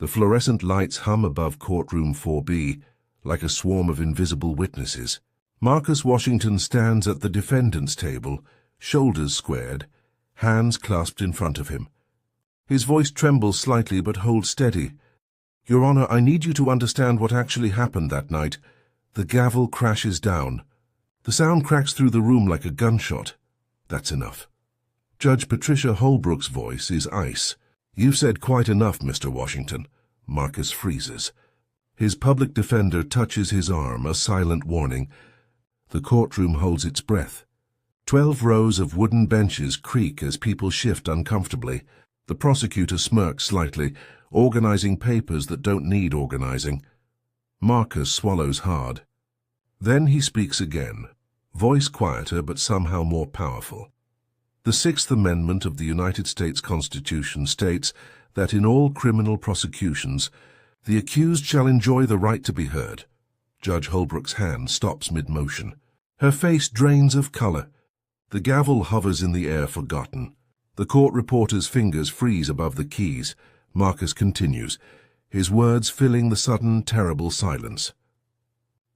The fluorescent lights hum above courtroom 4B like a swarm of invisible witnesses. Marcus Washington stands at the defendant's table, shoulders squared, hands clasped in front of him. His voice trembles slightly but holds steady. "Your Honor, I need you to understand what actually happened that night." The gavel crashes down. The sound cracks through the room like a gunshot. That's enough. Judge Patricia Holbrook's voice is ice. "You've said quite enough, Mr. Washington." Marcus freezes. His public defender touches his arm, a silent warning. The courtroom holds its breath. 12 rows of wooden benches creak as people shift uncomfortably. The prosecutor smirks slightly, organizing papers that don't need organizing. Marcus swallows hard. Then he speaks again, voice quieter but somehow more powerful. The Sixth Amendment of the United States Constitution states that in all criminal prosecutions, the accused shall enjoy the right to be heard. Judge Holbrook's hand stops mid-motion. Her face drains of color. The gavel hovers in the air, forgotten. The court reporter's fingers freeze above the keys. Marcus continues, his words filling the sudden, terrible silence.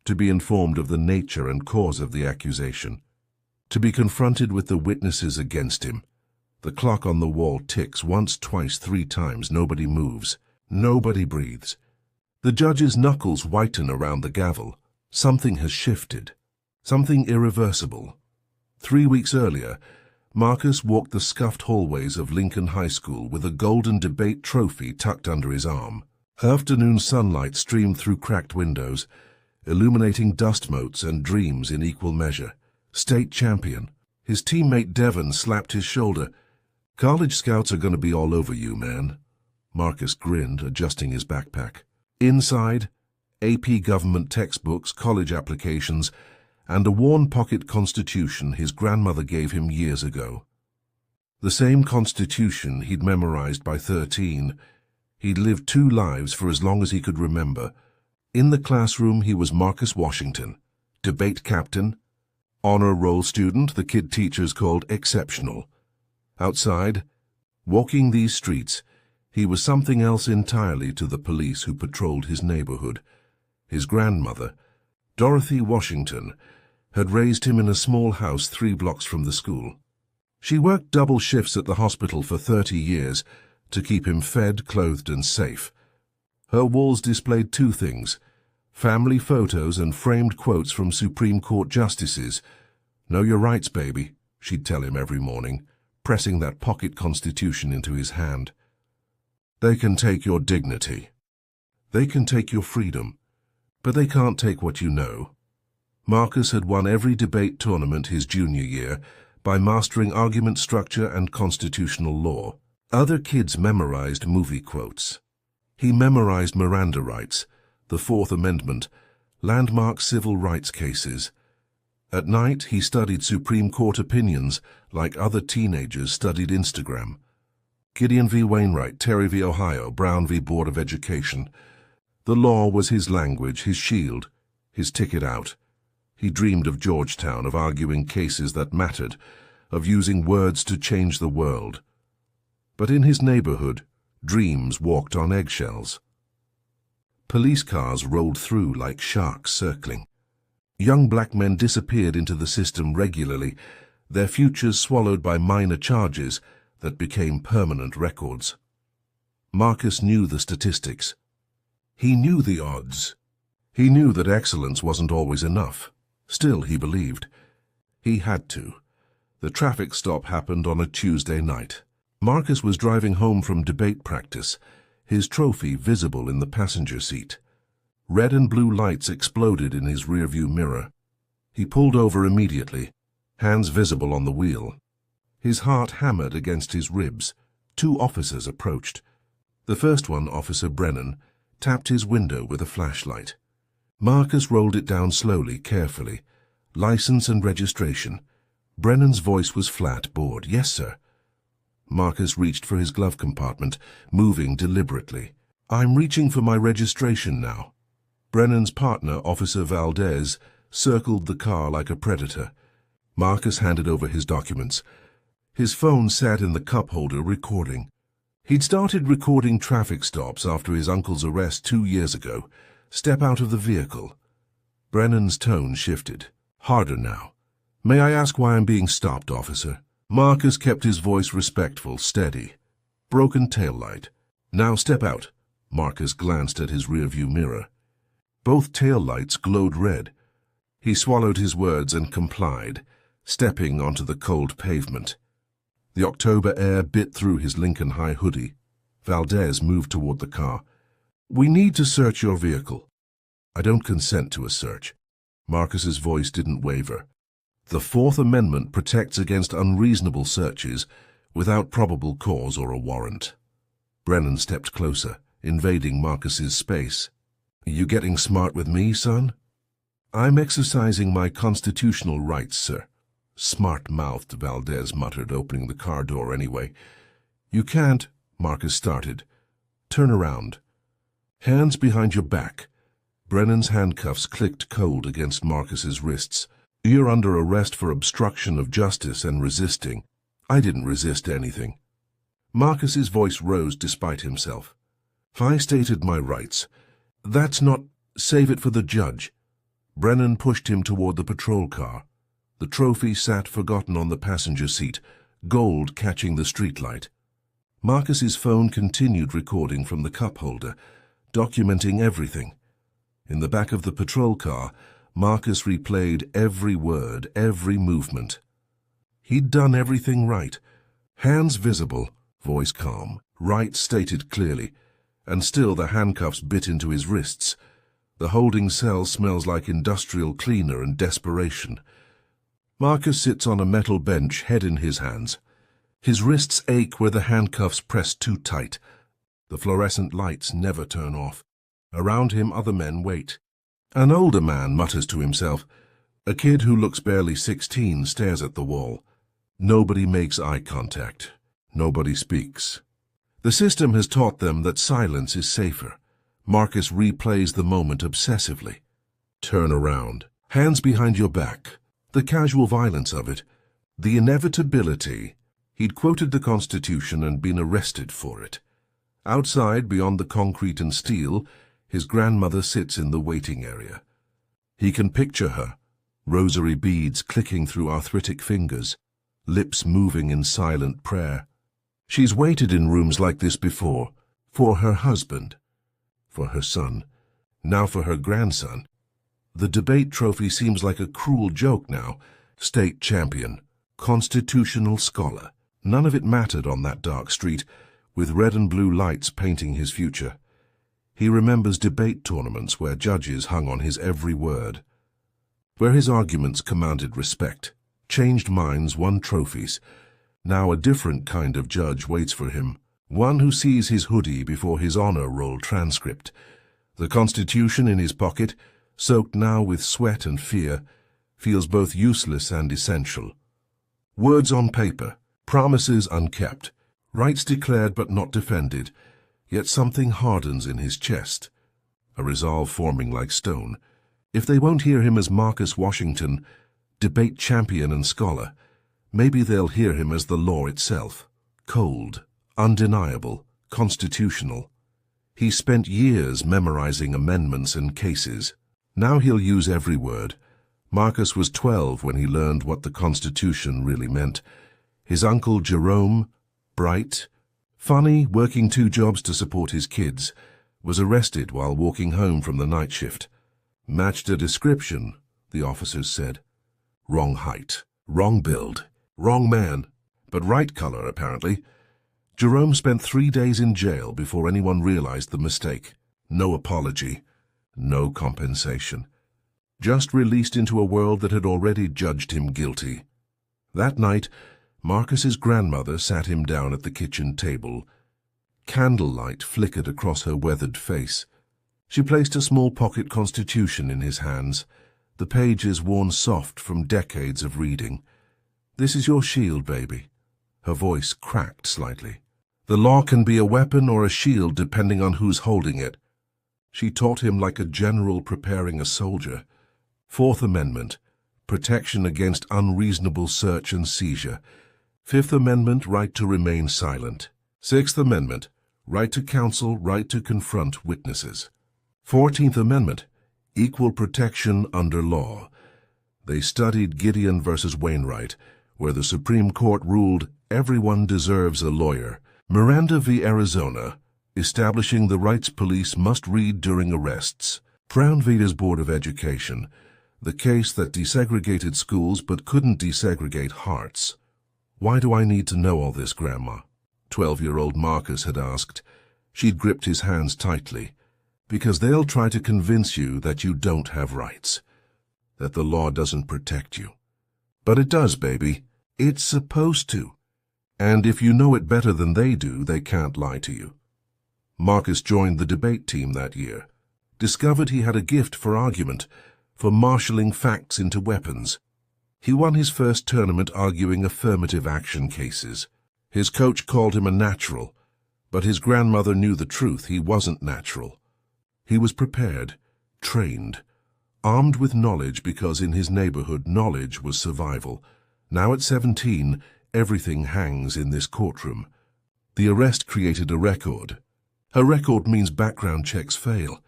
To be informed of the nature and cause of the accusation. To be confronted with the witnesses against him. The clock on the wall ticks once, twice, 3 times. Nobody moves. Nobody breathes. The judge's knuckles whiten around the gavel. Something has shifted. Something irreversible. 3 weeks earlier, Marcus walked the scuffed hallways of Lincoln High School with a golden debate trophy tucked under his arm. Afternoon sunlight streamed through cracked windows, illuminating dust motes and dreams in equal measure. State champion. His teammate Devon slapped his shoulder. "College scouts are going to be all over you, man." Marcus grinned, adjusting his backpack. Inside, AP government textbooks, college applications, and a worn pocket constitution his grandmother gave him years ago. The same constitution he'd memorized by 13. He'd lived 2 lives for as long as he could remember. In the classroom, he was Marcus Washington, debate captain, honor roll student the kid teachers called exceptional. Outside, walking these streets, he was something else entirely to the police who patrolled his neighborhood. His grandmother, Dorothy Washington, had raised him in a small house 3 blocks from the school. She worked double shifts at the hospital for 30 years to keep him fed, clothed, and safe. Her walls displayed 2 things, family photos and framed quotes from Supreme Court justices. "Know your rights, baby," she'd tell him every morning, pressing that pocket constitution into his hand. "They can take your dignity. They can take your freedom, but they can't take what you know." Marcus had won every debate tournament his junior year by mastering argument structure and constitutional law. Other kids memorized movie quotes. He memorized Miranda rights, the 4th Amendment, landmark civil rights cases. At night, he studied Supreme Court opinions like other teenagers studied Instagram. Gideon v. Wainwright, Terry v. Ohio, Brown v. Board of Education. The law was his language, his shield, his ticket out. He dreamed of Georgetown, of arguing cases that mattered, of using words to change the world. But in his neighborhood, dreams walked on eggshells. Police cars rolled through like sharks circling. Young black men disappeared into the system regularly, their futures swallowed by minor charges that became permanent records. Marcus knew the statistics. He knew the odds. He knew that excellence wasn't always enough. Still, he believed. He had to. The traffic stop happened on a Tuesday night. Marcus was driving home from debate practice, his trophy visible in the passenger seat. Red and blue lights exploded in his rearview mirror. He pulled over immediately, hands visible on the wheel. His heart hammered against his ribs. 2 officers approached. The first one, Officer Brennan, tapped his window with a flashlight. Marcus rolled it down slowly, carefully. License and registration. Brennan's voice was flat, bored. "Yes, sir." Marcus reached for his glove compartment, moving deliberately. "I'm reaching for my registration now." Brennan's partner, Officer Valdez, circled the car like a predator. Marcus handed over his documents. His phone sat in the cup holder, recording. He'd started recording traffic stops after his uncle's arrest 2 years ago. Step out of the vehicle. Brennan's tone shifted. Harder now. May I ask why I'm being stopped, officer? Marcus kept his voice respectful, steady. Broken taillight. Now step out. Marcus glanced at his rearview mirror. Both taillights glowed red. He swallowed his words and complied, stepping onto the cold pavement. The October air bit through his Lincoln High hoodie. Valdez moved toward the car. We need to search your vehicle. I don't consent to a search. Marcus's voice didn't waver. The Fourth Amendment protects against unreasonable searches without probable cause or a warrant. Brennan stepped closer, invading Marcus's space. You getting smart with me, son? I'm exercising my constitutional rights, sir. Smart-mouthed, Valdez muttered, opening the car door anyway. You can't, Marcus started. Turn around. Hands behind your back. Brennan's handcuffs clicked cold against Marcus's wrists. You're under arrest for obstruction of justice and resisting. I didn't resist anything. Marcus's voice rose despite himself. I stated my rights. That's not... Save it for the judge. Brennan pushed him toward the patrol car. The trophy sat forgotten on the passenger seat, gold catching the streetlight. Marcus's phone continued recording from the cup holder, documenting everything. In the back of the patrol car, Marcus replayed every word, every movement. He'd done everything right. Hands visible, voice calm, rights stated clearly, and still the handcuffs bit into his wrists. The holding cell smells like industrial cleaner and desperation. Marcus sits on a metal bench, head in his hands. His wrists ache where the handcuffs press too tight. The fluorescent lights never turn off. Around him other men wait. An older man mutters to himself. A kid who looks barely 16 stares at the wall. Nobody makes eye contact. Nobody speaks. The system has taught them that silence is safer. Marcus replays the moment obsessively. Turn around. Hands behind your back. The casual violence of it. The inevitability. He'd quoted the Constitution and been arrested for it. Outside, beyond the concrete and steel, his grandmother sits in the waiting area. He can picture her, rosary beads clicking through arthritic fingers, lips moving in silent prayer. She's waited in rooms like this before, for her husband, for her son, now for her grandson. The debate trophy seems like a cruel joke now. State champion, constitutional scholar. None of it mattered on that dark street, with red and blue lights painting his future. He remembers debate tournaments where judges hung on his every word, where his arguments commanded respect. Changed minds won trophies. Now a different kind of judge waits for him, one who sees his hoodie before his honor roll transcript. The Constitution in his pocket, soaked now with sweat and fear, feels both useless and essential. Words on paper, promises unkept, rights declared but not defended, yet something hardens in his chest, a resolve forming like stone. If they won't hear him as Marcus Washington, debate champion and scholar, maybe they'll hear him as the law itself, cold, undeniable, constitutional. He spent years memorizing amendments and cases. Now he'll use every word. Marcus was 12 when he learned what the Constitution really meant. His uncle Jerome, bright, funny, working 2 jobs to support his kids, was arrested while walking home from the night shift. Matched a description, the officers said. Wrong height, wrong build, wrong man, but right color, apparently. Jerome spent 3 days in jail before anyone realized the mistake. No apology, no compensation. Just released into a world that had already judged him guilty. That night, Marcus's grandmother sat him down at the kitchen table. Candlelight flickered across her weathered face. She placed a small pocket Constitution in his hands, the pages worn soft from decades of reading. This is your shield, baby. Her voice cracked slightly. The law can be a weapon or a shield depending on who's holding it. She taught him like a general preparing a soldier. Fourth Amendment, protection against unreasonable search and seizure. Fifth Amendment, right to remain silent. Sixth Amendment, right to counsel, right to confront witnesses. 14th Amendment, equal protection under law. They studied Gideon versus Wainwright, where the Supreme Court ruled everyone deserves a lawyer. Miranda v. Arizona, establishing the rights police must read during arrests. Brown v. Board of Education, the case that desegregated schools but couldn't desegregate hearts. Why do I need to know all this, Grandma? 12-year-old Marcus had asked. She'd gripped his hands tightly. Because they'll try to convince you that you don't have rights, that the law doesn't protect you. But it does, baby. It's supposed to. And if you know it better than they do, they can't lie to you. Marcus joined the debate team that year, discovered he had a gift for argument, for marshalling facts into weapons. He won his first tournament arguing affirmative action cases. His coach called him a natural, but his grandmother knew the truth. He wasn't natural. He was prepared, trained, armed with knowledge because in his neighborhood knowledge was survival. Now at 17, everything hangs in this courtroom. The arrest created a record. A record means background checks fail.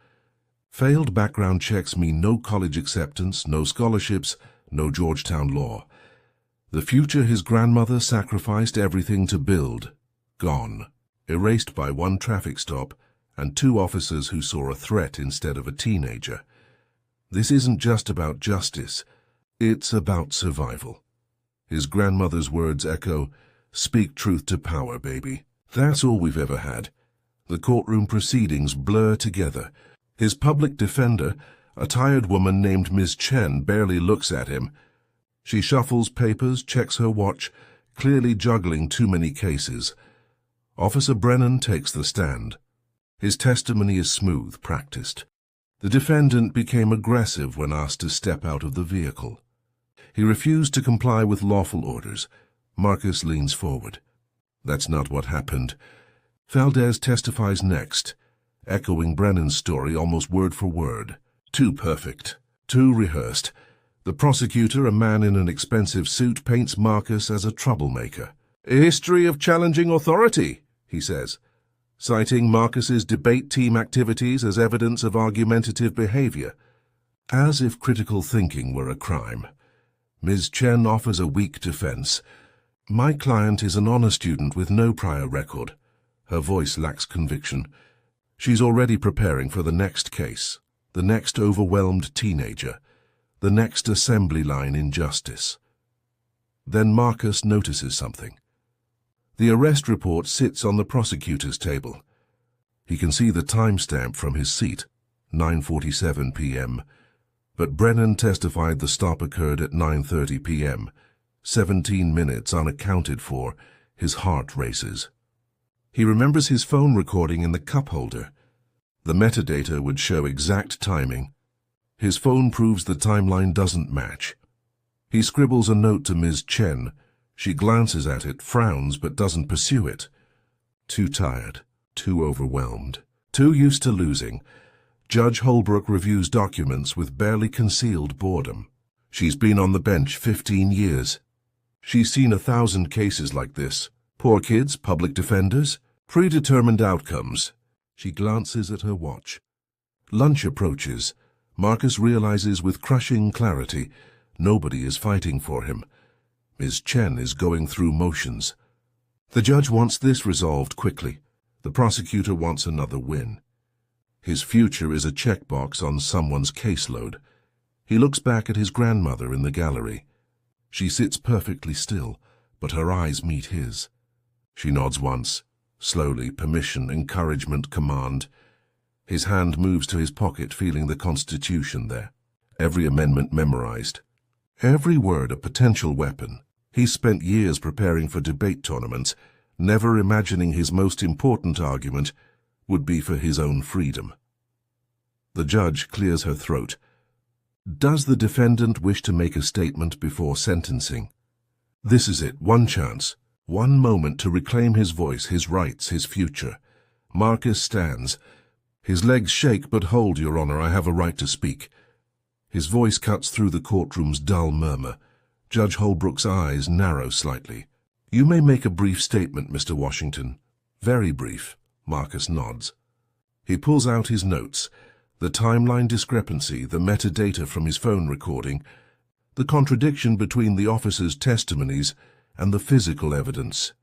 Failed background checks mean no college acceptance, no scholarships, no Georgetown law. The future his grandmother sacrificed everything to build, gone, erased by one traffic stop and two officers who saw a threat instead of a teenager. This isn't just about justice, it's about survival. His grandmother's words echo, "Speak truth to power, baby." That's all we've ever had. The courtroom proceedings blur together. His public defender, a tired woman named Ms. Chen, barely looks at him. She shuffles papers, checks her watch, clearly juggling too many cases. Officer Brennan takes the stand. His testimony is smooth, practiced. The defendant became aggressive when asked to step out of the vehicle. He refused to comply with lawful orders. Marcus leans forward. That's not what happened. Valdez testifies next, echoing Brennan's story almost word for word. Too perfect, too rehearsed. The prosecutor, a man in an expensive suit, paints Marcus as a troublemaker. "A history of challenging authority," he says, citing Marcus's debate team activities as evidence of argumentative behavior, as if critical thinking were a crime. Ms. Chen offers a weak defense. "My client is an honor student with no prior record." Her voice lacks conviction. She's already preparing for the next case, the next overwhelmed teenager, the next assembly line injustice. Then Marcus notices something. The arrest report sits on the prosecutor's table. He can see the timestamp from his seat, 9:47 p.m., but Brennan testified the stop occurred at 9:30 p.m., 17 minutes unaccounted for. His heart races. He remembers his phone recording in the cup holder. The metadata would show exact timing. His phone proves the timeline doesn't match. He scribbles a note to Ms. Chen. She glances at it, frowns, but doesn't pursue it. Too tired, too overwhelmed, too used to losing. Judge Holbrook reviews documents with barely concealed boredom. She's been on the bench 15 years. She's seen 1,000 cases like this. Poor kids, public defenders, predetermined outcomes. She glances at her watch. Lunch approaches. Marcus realizes with crushing clarity, nobody is fighting for him. Ms. Chen is going through motions. The judge wants this resolved quickly. The prosecutor wants another win. His future is a checkbox on someone's caseload. He looks back at his grandmother in the gallery. She sits perfectly still, but her eyes meet his. She nods once, slowly, permission, encouragement, command. His hand moves to his pocket, feeling the Constitution there. Every amendment memorized. Every word a potential weapon. He spent years preparing for debate tournaments, never imagining his most important argument would be for his own freedom. The judge clears her throat. Does the defendant wish to make a statement before sentencing? This is it, one chance, one moment to reclaim his voice, his rights, his future. Marcus stands. His legs shake, but hold, Your Honor, I have a right to speak. His voice cuts through the courtroom's dull murmur. Judge Holbrook's eyes narrow slightly. You may make a brief statement, Mr. Washington. Very brief, Marcus nods. He pulls out his notes, the timeline discrepancy, the metadata from his phone recording, the contradiction between the officer's testimonies and the physical evidence.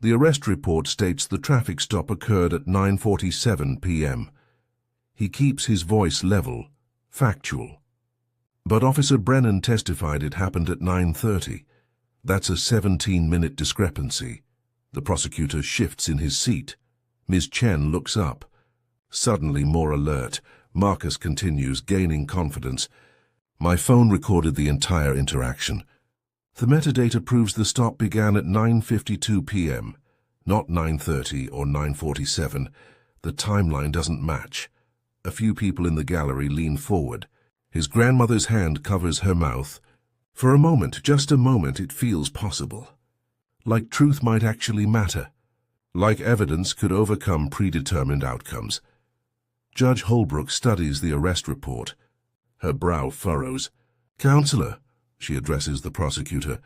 The arrest report states the traffic stop occurred at 9:47 p.m. He keeps his voice level, factual. But Officer Brennan testified it happened at 9:30. That's a 17-minute discrepancy. The prosecutor shifts in his seat. Ms. Chen looks up. Suddenly more alert, Marcus continues, gaining confidence. My phone recorded the entire interaction. The metadata proves the stop began at 9:52 p.m., not 9:30 or 9:47. The timeline doesn't match. A few people in the gallery lean forward. His grandmother's hand covers her mouth. For a moment, just a moment, it feels possible. Like truth might actually matter. Like evidence could overcome predetermined outcomes. Judge Holbrook studies the arrest report. Her brow furrows. Counselor, she addresses the prosecutor,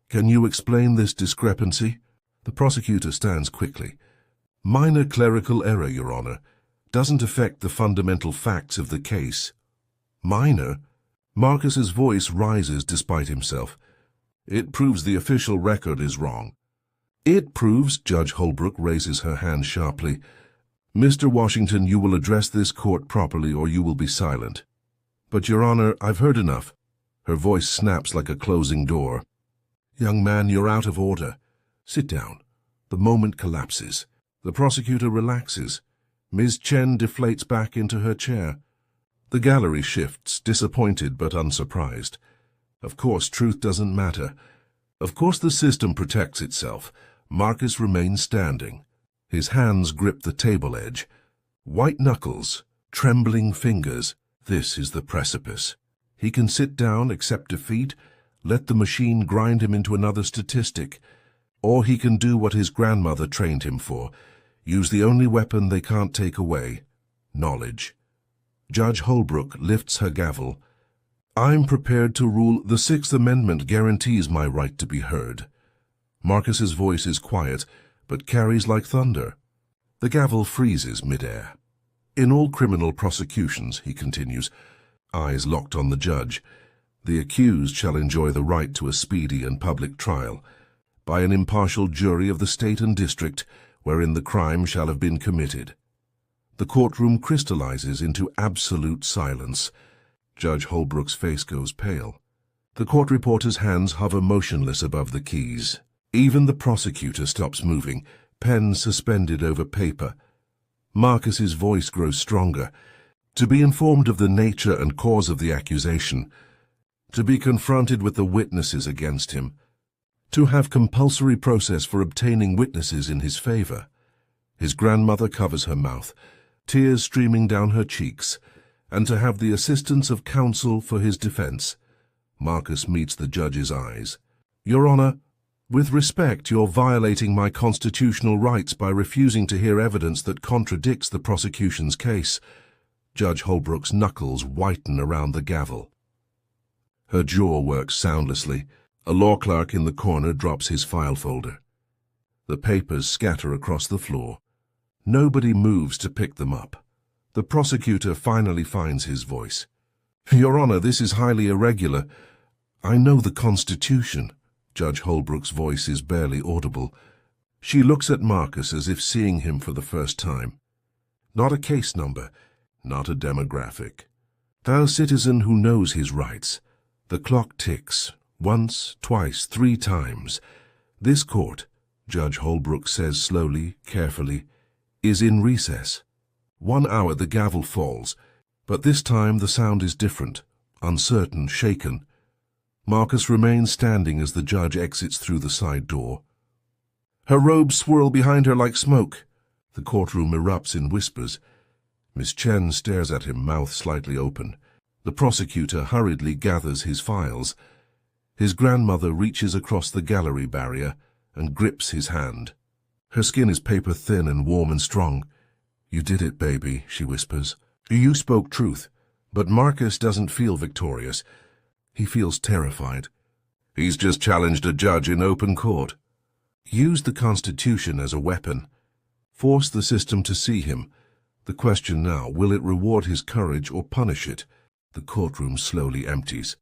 can you explain this discrepancy? The prosecutor stands quickly. Minor clerical error, Your Honor. Doesn't affect the fundamental facts of the case. Minor? Marcus's voice rises despite himself. It proves the official record is wrong. It proves, Judge Holbrook raises her hand sharply. Mr. Washington, you will address this court properly or you will be silent. But, Your Honor, I've heard enough. Her voice snaps like a closing door. Young man, you're out of order. Sit down. The moment collapses. The prosecutor relaxes. Ms. Chen deflates back into her chair. The gallery shifts, disappointed but unsurprised. Of course, truth doesn't matter. Of course, the system protects itself. Marcus remains standing. His hands grip the table edge. White knuckles, trembling fingers. This is the precipice. He can sit down, accept defeat, let the machine grind him into another statistic. Or he can do what his grandmother trained him for, use the only weapon they can't take away, knowledge. Judge Holbrook lifts her gavel. I'm prepared to rule. The Sixth Amendment guarantees my right to be heard. Marcus's voice is quiet, but carries like thunder. The gavel freezes midair. In all criminal prosecutions, he continues, eyes locked on the judge, the accused shall enjoy the right to a speedy and public trial by an impartial jury of the state and district wherein the crime shall have been committed. The courtroom crystallizes into absolute silence. Judge Holbrook's face goes pale. The court reporter's hands hover motionless above the keys. Even the prosecutor stops moving, pen suspended over paper. Marcus's voice grows stronger. To be informed of the nature and cause of the accusation, to be confronted with the witnesses against him, to have compulsory process for obtaining witnesses in his favor. His grandmother covers her mouth, tears streaming down her cheeks, and to have the assistance of counsel for his defense. Marcus meets the judge's eyes. Your Honor, with respect, you're violating my constitutional rights by refusing to hear evidence that contradicts the prosecution's case. Judge Holbrook's knuckles whiten around the gavel. Her jaw works soundlessly. A law clerk in the corner drops his file folder. The papers scatter across the floor. Nobody moves to pick them up. The prosecutor finally finds his voice. Your Honor, this is highly irregular. I know the Constitution. Judge Holbrook's voice is barely audible. She looks at Marcus as if seeing him for the first time. Not a case number, not a demographic. Thou citizen who knows his rights. The clock ticks, once, twice, 3 times. This court, Judge Holbrook says slowly, carefully, is in recess. 1 hour the gavel falls, but this time the sound is different, uncertain, shaken. Marcus remains standing as the judge exits through the side door. Her robes swirl behind her like smoke. The courtroom erupts in whispers. Miss Chen stares at him, mouth slightly open. The prosecutor hurriedly gathers his files. His grandmother reaches across the gallery barrier and grips his hand. Her skin is paper-thin and warm and strong. You did it, baby, she whispers. You spoke truth. But Marcus doesn't feel victorious. He feels terrified. He's just challenged a judge in open court. Used the Constitution as a weapon. Force the system to see him. The question now, will it reward his courage or punish it? The courtroom slowly empties.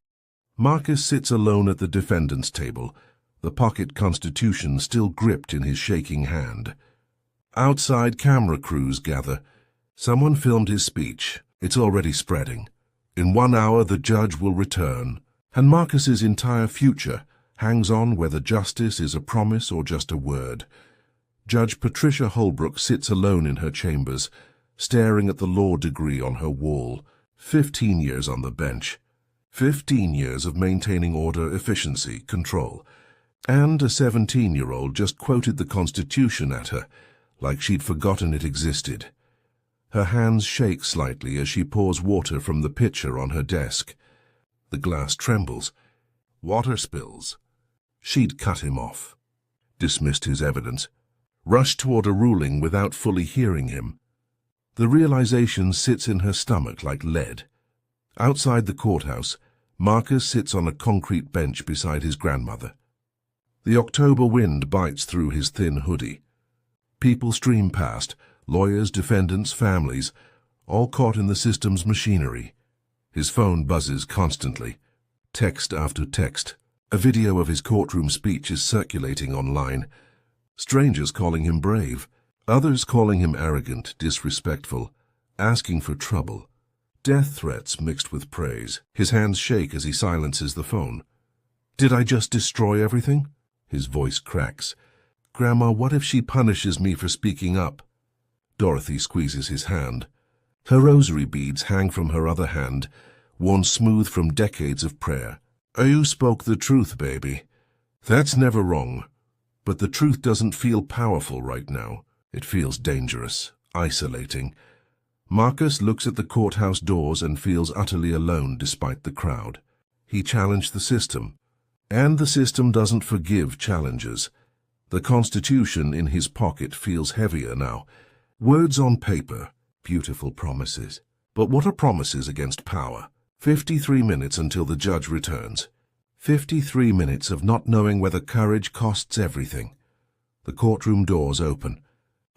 Marcus sits alone at the defendant's table, the pocket constitution still gripped in his shaking hand. Outside, camera crews gather. Someone filmed his speech. It's already spreading. In 1 hour, the judge will return, and Marcus's entire future hangs on whether justice is a promise or just a word. Judge Patricia Holbrook sits alone in her chambers, staring at the law degree on her wall. 15 years on the bench. 15 years of maintaining order, efficiency, control. And a 17-year-old just quoted the Constitution at her, like she'd forgotten it existed. Her hands shake slightly as she pours water from the pitcher on her desk. The glass trembles. Water spills. She'd cut him off. Dismissed his evidence. Rushed toward a ruling without fully hearing him. The realization sits in her stomach like lead. Outside the courthouse, Marcus sits on a concrete bench beside his grandmother. The October wind bites through his thin hoodie. People stream past, lawyers, defendants, families, all caught in the system's machinery. His phone buzzes constantly. Text after text. A video of his courtroom speech is circulating online. Strangers calling him brave. Others calling him arrogant, disrespectful, asking for trouble. Death threats mixed with praise. His hands shake as he silences the phone. Did I just destroy everything? His voice cracks. Grandma, what if she punishes me for speaking up? Dorothy squeezes his hand. Her rosary beads hang from her other hand, worn smooth from decades of prayer. You spoke the truth, baby. That's never wrong. But the truth doesn't feel powerful right now. It feels dangerous, isolating. Marcus looks at the courthouse doors and feels utterly alone despite the crowd. He challenged the system. And the system doesn't forgive challenges. The Constitution in his pocket feels heavier now. Words on paper, beautiful promises. But what are promises against power? 53 minutes until the judge returns. 53 minutes of not knowing whether courage costs everything. The courtroom doors open.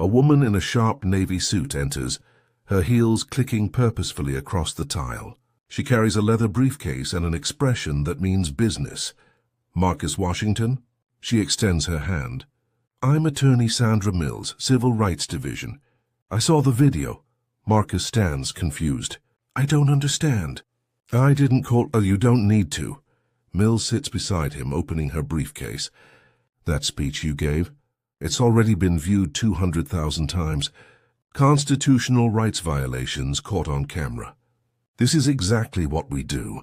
A woman in a sharp navy suit enters, her heels clicking purposefully across the tile. She carries a leather briefcase and an expression that means business. Marcus Washington? She extends her hand. I'm attorney Sandra Mills, Civil Rights Division. I saw the video. Marcus stands confused. I don't understand. I didn't call. Oh, you don't need to. Mills sits beside him, opening her briefcase. That speech you gave? It's already been viewed 200,000 times. Constitutional rights violations caught on camera. This is exactly what we do.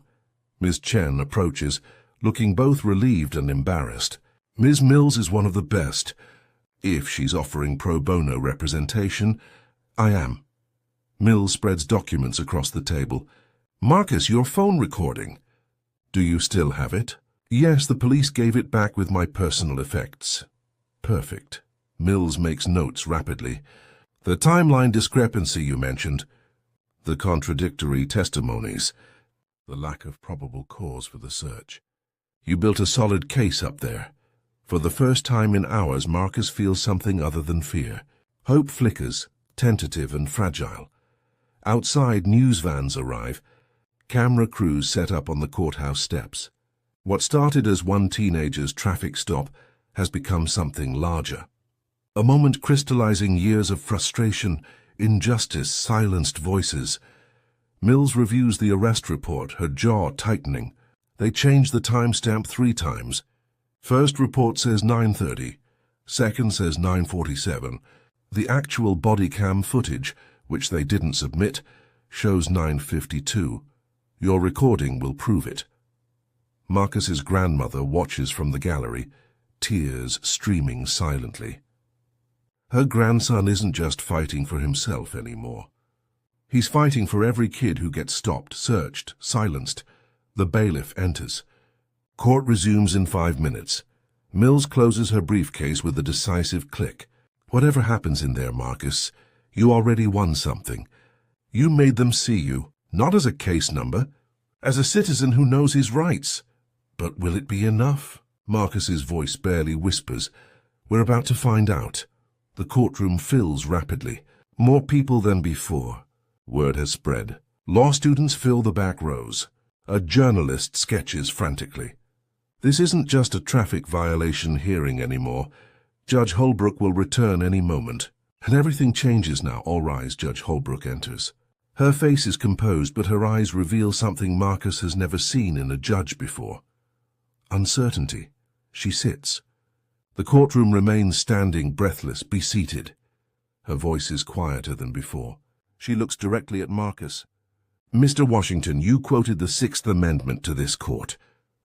Ms. Chen approaches, looking both relieved and embarrassed. Ms. Mills is one of the best. If she's offering pro bono representation, I am. Mills spreads documents across the table. Marcus, your phone recording. Do you still have it? Yes, the police gave it back with my personal effects. Perfect. Mills makes notes rapidly. The timeline discrepancy you mentioned. The contradictory testimonies. The lack of probable cause for the search. You built a solid case up there. For the first time in hours, Marcus feels something other than fear. Hope flickers, tentative and fragile. Outside, news vans arrive. Camera crews set up on the courthouse steps. What started as one teenager's traffic stop has become something larger. A moment crystallizing years of frustration, injustice, silenced voices. Mills reviews the arrest report, her jaw tightening. They changed the timestamp 3 times. First report says 9:30. Second says 9:47. The actual body cam footage, which they didn't submit, shows 9:52. Your recording will prove it. Marcus's grandmother watches from the gallery, tears streaming silently. Her grandson isn't just fighting for himself anymore. He's fighting for every kid who gets stopped, searched, silenced. The bailiff enters. Court resumes in 5 minutes. Mills closes her briefcase with a decisive click. Whatever happens in there, Marcus, you already won something. You made them see you, not as a case number, as a citizen who knows his rights. But will it be enough? Marcus's voice barely whispers. We're about to find out. The courtroom fills rapidly. More people than before. Word has spread. Law students fill the back rows. A journalist sketches frantically. This isn't just a traffic violation hearing anymore. Judge Holbrook will return any moment. And everything changes now. All rise. Judge Holbrook enters. Her face is composed, but her eyes reveal something Marcus has never seen in a judge before. Uncertainty. She sits. The courtroom remains standing, breathless. Be seated. Her voice is quieter than before. She looks directly at Marcus. Mr. Washington, you quoted the Sixth Amendment to this court.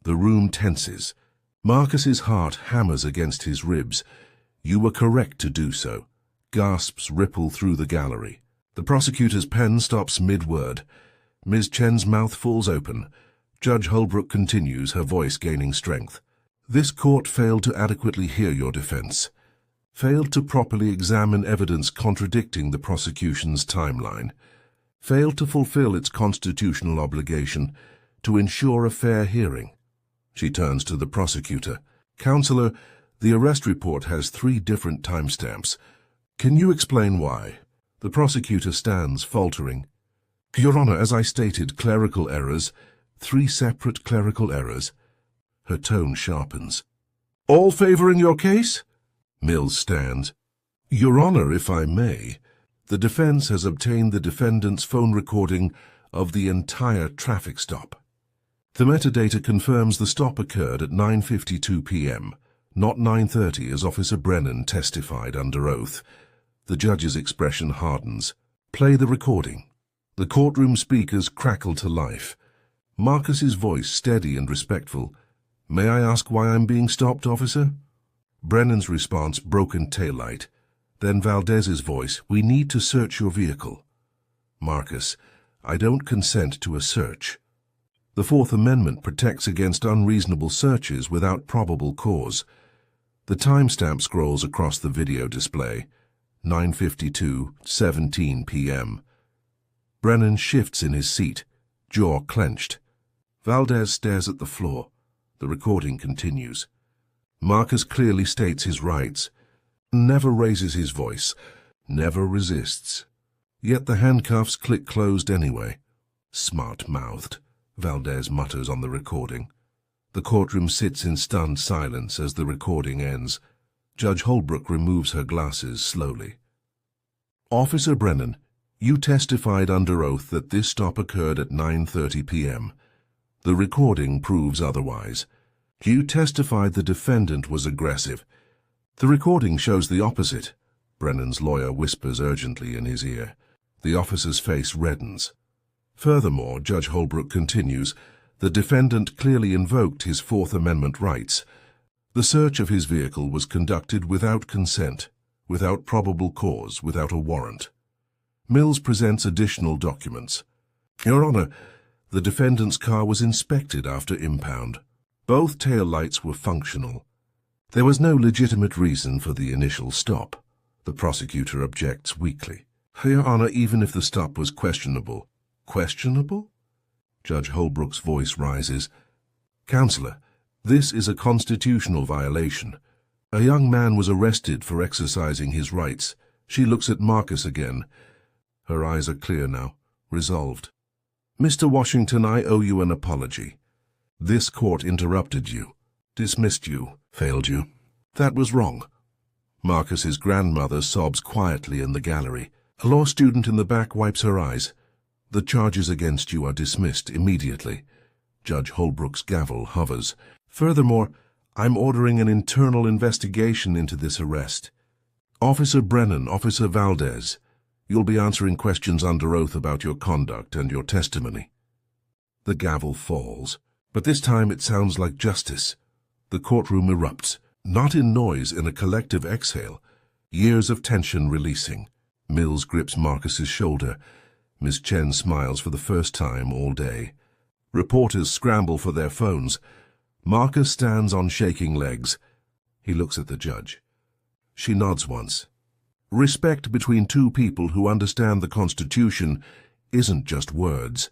The room tenses. Marcus's heart hammers against his ribs. You were correct to do so. Gasps ripple through the gallery. The prosecutor's pen stops mid-word. Ms. Chen's mouth falls open. Judge Holbrook continues, her voice gaining strength. This court failed to adequately hear your defense. Failed to properly examine evidence contradicting the prosecution's timeline. Failed to fulfill its constitutional obligation to ensure a fair hearing. She turns to the prosecutor. Counselor, the arrest report has 3 different timestamps. Can you explain why? The prosecutor stands, faltering. Your Honor, as I stated, clerical errors. 3 separate clerical errors. Her tone sharpens. All favoring your case? Mills stands. Your Honor, if I may, the defense has obtained the defendant's phone recording of the entire traffic stop. The metadata confirms the stop occurred at 9:52 p.m., not 9:30 as Officer Brennan testified under oath. The judge's expression hardens. Play the recording. The courtroom speakers crackle to life. Marcus's voice steady and respectful. May I ask why I'm being stopped, officer? Brennan's response, broken taillight. Then Valdez's voice, we need to search your vehicle. Marcus, I don't consent to a search. The Fourth Amendment protects against unreasonable searches without probable cause. The timestamp scrolls across the video display. 9:52:17 p.m. Brennan shifts in his seat, jaw clenched. Valdez stares at the floor. The recording continues. Marcus clearly states his rights, never raises his voice, never resists. Yet the handcuffs click closed anyway. Smart-mouthed, Valdez mutters on the recording. The courtroom sits in stunned silence as the recording ends. Judge Holbrook removes her glasses slowly. Officer Brennan, you testified under oath that this stop occurred at 9:30 p.m. The recording proves otherwise. You testified the defendant was aggressive. The recording shows the opposite. Brennan's lawyer whispers urgently in his ear. The officer's face reddens. Furthermore, Judge Holbrook continues, the defendant clearly invoked his Fourth Amendment rights. The search of his vehicle was conducted without consent, without probable cause, without a warrant. Mills presents additional documents. Your Honor, the defendant's car was inspected after impound. Both tail lights were functional. There was no legitimate reason for the initial stop. The prosecutor objects weakly. Your Honor, even if the stop was questionable. Questionable? Judge Holbrook's voice rises. Counselor, this is a constitutional violation. A young man was arrested for exercising his rights. She looks at Marcus again. Her eyes are clear now, resolved. Mr. Washington, I owe you an apology. This court interrupted you, dismissed you, failed you. That was wrong. Marcus's grandmother sobs quietly in the gallery. A law student in the back wipes her eyes. The charges against you are dismissed immediately. Judge Holbrook's gavel hovers. Furthermore, I'm ordering an internal investigation into this arrest. Officer Brennan, Officer Valdez, you'll be answering questions under oath about your conduct and your testimony. The gavel falls, but this time it sounds like justice. The courtroom erupts, not in noise, in a collective exhale. Years of tension releasing. Mills grips Marcus's shoulder. Ms. Chen smiles for the first time all day. Reporters scramble for their phones. Marcus stands on shaking legs. He looks at the judge. She nods once. Respect between two people who understand the Constitution isn't just words.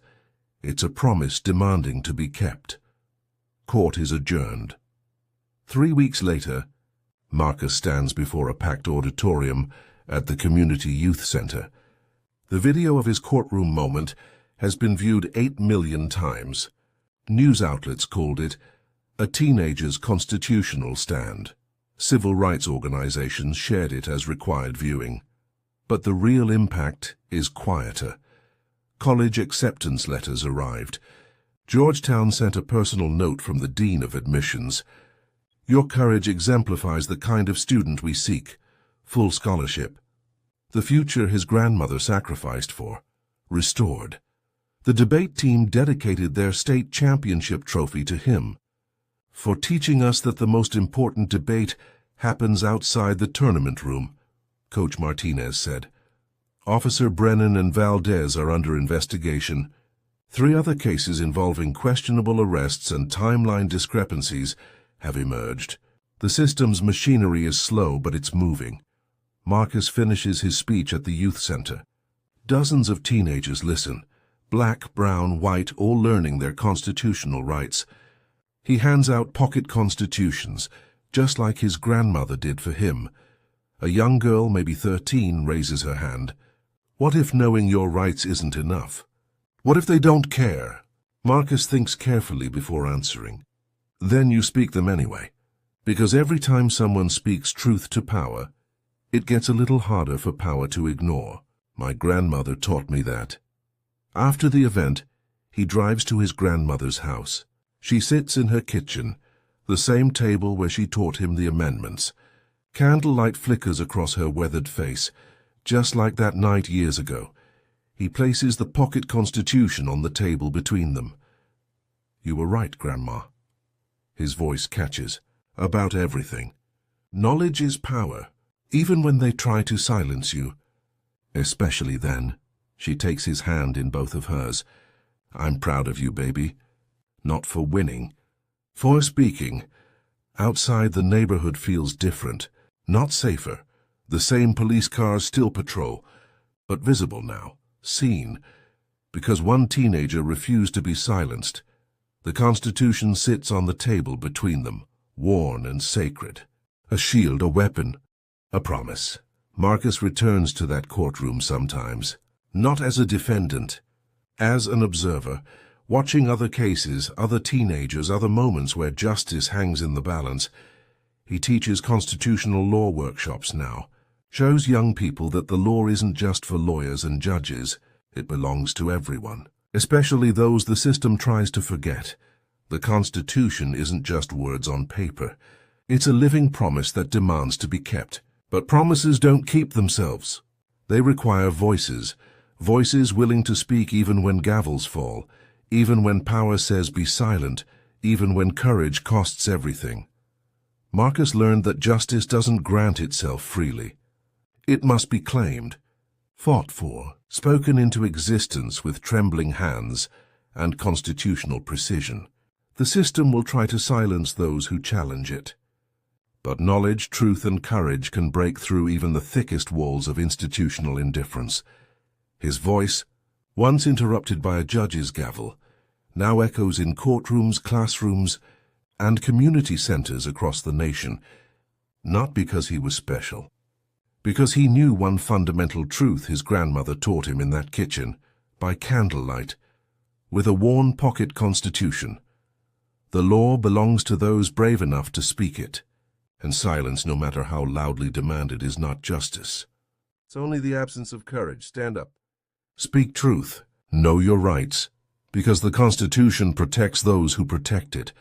It's a promise demanding to be kept. Court is adjourned. 3 weeks later, Marcus stands before a packed auditorium at the community youth center. The video of his courtroom moment has been viewed 8 million times. News outlets called it a teenager's constitutional stand. Civil rights organizations shared it as required viewing. But the real impact is quieter. College acceptance letters arrived. Georgetown sent a personal note from the Dean of Admissions. Your courage exemplifies the kind of student we seek. Full scholarship. The future his grandmother sacrificed for. Restored. The debate team dedicated their state championship trophy to him. For teaching us that the most important debate happens outside the tournament room, Coach Martinez said. Officer Brennan and Valdez are under investigation. 3 other cases involving questionable arrests and timeline discrepancies have emerged. The system's machinery is slow, but it's moving. Marcus finishes his speech at the youth center. Dozens of teenagers listen. Black, brown, white, all learning their constitutional rights. He hands out pocket constitutions, just like his grandmother did for him. A young girl, maybe 13, raises her hand. What if knowing your rights isn't enough? What if they don't care? Marcus thinks carefully before answering. Then you speak them anyway. Because every time someone speaks truth to power, it gets a little harder for power to ignore. My grandmother taught me that. After the event, he drives to his grandmother's house. She sits in her kitchen, the same table where she taught him the amendments. Candlelight flickers across her weathered face, just like that night years ago. He places the pocket constitution on the table between them. You were right, Grandma. His voice catches. About everything. Knowledge is power, even when they try to silence you. Especially then. She takes his hand in both of hers. I'm proud of you, baby. Not for winning. For speaking. Outside, the neighborhood feels different. Not safer. The same police cars still patrol. But visible now. Seen. Because one teenager refused to be silenced. The Constitution sits on the table between them, worn and sacred. A shield, a weapon, a promise. Marcus returns to that courtroom sometimes, not as a defendant, as an observer, watching other cases, other teenagers, other moments where justice hangs in the balance. He teaches constitutional law workshops now, shows young people that the law isn't just for lawyers and judges, it belongs to everyone. Especially those the system tries to forget. The Constitution isn't just words on paper. It's a living promise that demands to be kept. But promises don't keep themselves. They require voices. Voices willing to speak even when gavels fall, even when power says be silent, even when courage costs everything. Marcus learned that justice doesn't grant itself freely. It must be claimed, fought for, spoken into existence with trembling hands and constitutional precision. The system will try to silence those who challenge it. But knowledge, truth, and courage can break through even the thickest walls of institutional indifference. His voice, once interrupted by a judge's gavel, now echoes in courtrooms, classrooms, and community centers across the nation, not because he was special, because he knew one fundamental truth his grandmother taught him in that kitchen, by candlelight, with a worn pocket constitution. The law belongs to those brave enough to speak it, and silence, no matter how loudly demanded, is not justice. It's only the absence of courage. Stand up. Speak truth. Know your rights, because the Constitution protects those who protect it.